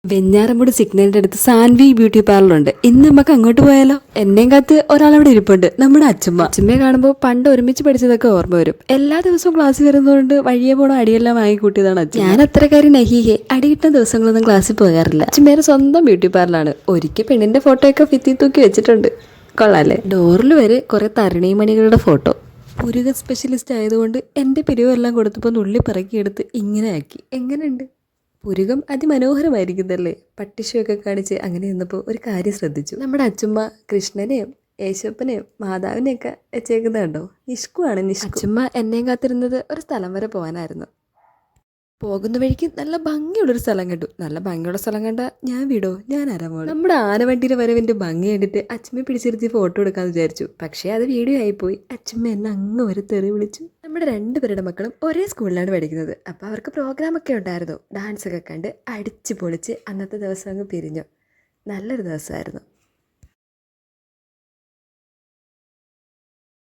വെഞ്ഞാറമൂട് സിഗ്നലിന്റെ അടുത്ത് സാൻവി ബ്യൂട്ടി പാർലറുണ്ട്. ഇന്ന് നമുക്ക് അങ്ങോട്ട് പോയാലോ? എന്നെയും കാത്ത് ഒരാളവിടെ ഇരിപ്പുണ്ട്, നമ്മുടെ അച്ഛമ്മ. അച്ഛമ്മയെ കാണുമ്പോൾ പണ്ട് ഒരുമിച്ച് പഠിച്ചതൊക്കെ ഓർമ്മ വരും. എല്ലാ ദിവസവും ക്ലാസ്സിൽ വരുന്നതുകൊണ്ട് വഴിയെ പോണ അടിയെല്ലാം വാങ്ങിക്കൂട്ടിയതാണ് അച്ഛൻ. ഞാൻ അത്രക്കാരി നഹിഹെ, അടി കിട്ടുന്ന ദിവസങ്ങളൊന്നും ക്ലാസ്സിൽ പോകാറില്ല. അച്ഛമ്മേരെ സ്വന്തം ബ്യൂട്ടി പാർലറാണ്. ഒരിക്കൽ പെണ്ണിന്റെ ഫോട്ടോ ഒക്കെ ഭിത്തി തൂക്കി വെച്ചിട്ടുണ്ട്. കൊള്ളാല്ലേ? ഡോറിൽ വരെ കുറെ തരണീമണികളുടെ ഫോട്ടോ. പുരുക സ്പെഷ്യലിസ്റ്റ് ആയതുകൊണ്ട് എന്റെ പിരിവെല്ലാം കൊടുത്തപ്പോൾ നുള്ളി പറക്കിയെടുത്ത് ഇങ്ങനെ ആക്കി. എങ്ങനെയുണ്ട്? പുരുകം അതിമനോഹരമായിരിക്കുന്നല്ലേ? പട്ടിഷയൊക്കെ കാണിച്ച് അങ്ങനെ നിന്നപ്പോൾ ഒരു കാര്യം ശ്രദ്ധിച്ചു. നമ്മുടെ അച്ചുമ്മ കൃഷ്ണനെയും യേശപ്പനെയും മാതാവിനെയൊക്കെ വെച്ചേക്കുന്നത് കണ്ടോ? നിഷ്കുവാണ് നിഷ്കു. അച്ചുമ്മ എന്നെയും കാത്തിരുന്നത് ഒരു സ്ഥലം വരെ പോകാനായിരുന്നു. പോകുന്ന വഴിക്ക് നല്ല ഭംഗിയുള്ളൊരു സ്ഥലം കണ്ടു. നല്ല ഭംഗിയുള്ള സ്ഥലം കണ്ട ഞാൻ വിടോ, ഞാൻ ആരാമോ. നമ്മുടെ ആനവണ്ടിയുടെ വരവിന്റെ ഭംഗി കണ്ടിട്ട് അച്ഛമ്മയെ പിടിച്ചിരുത്തി ഫോട്ടോ എടുക്കാന്ന് വിചാരിച്ചു. പക്ഷേ അത് വീഡിയോ ആയിപ്പോയി. അച്ഛമ്മ എന്നെ അങ്ങ് വരെ തെറി വിളിച്ചു. നമ്മുടെ രണ്ടുപേരുടെ മക്കളും ഒരേ സ്കൂളിലാണ് പഠിക്കുന്നത്. അപ്പോൾ അവർക്ക് പ്രോഗ്രാമൊക്കെ ഉണ്ടായിരുന്നു. ഡാൻസ് ഒക്കെ കണ്ട് അടിച്ച് പൊളിച്ച് അന്നത്തെ ദിവസം അങ്ങ് പിരിഞ്ഞു. നല്ലൊരു ദിവസമായിരുന്നു.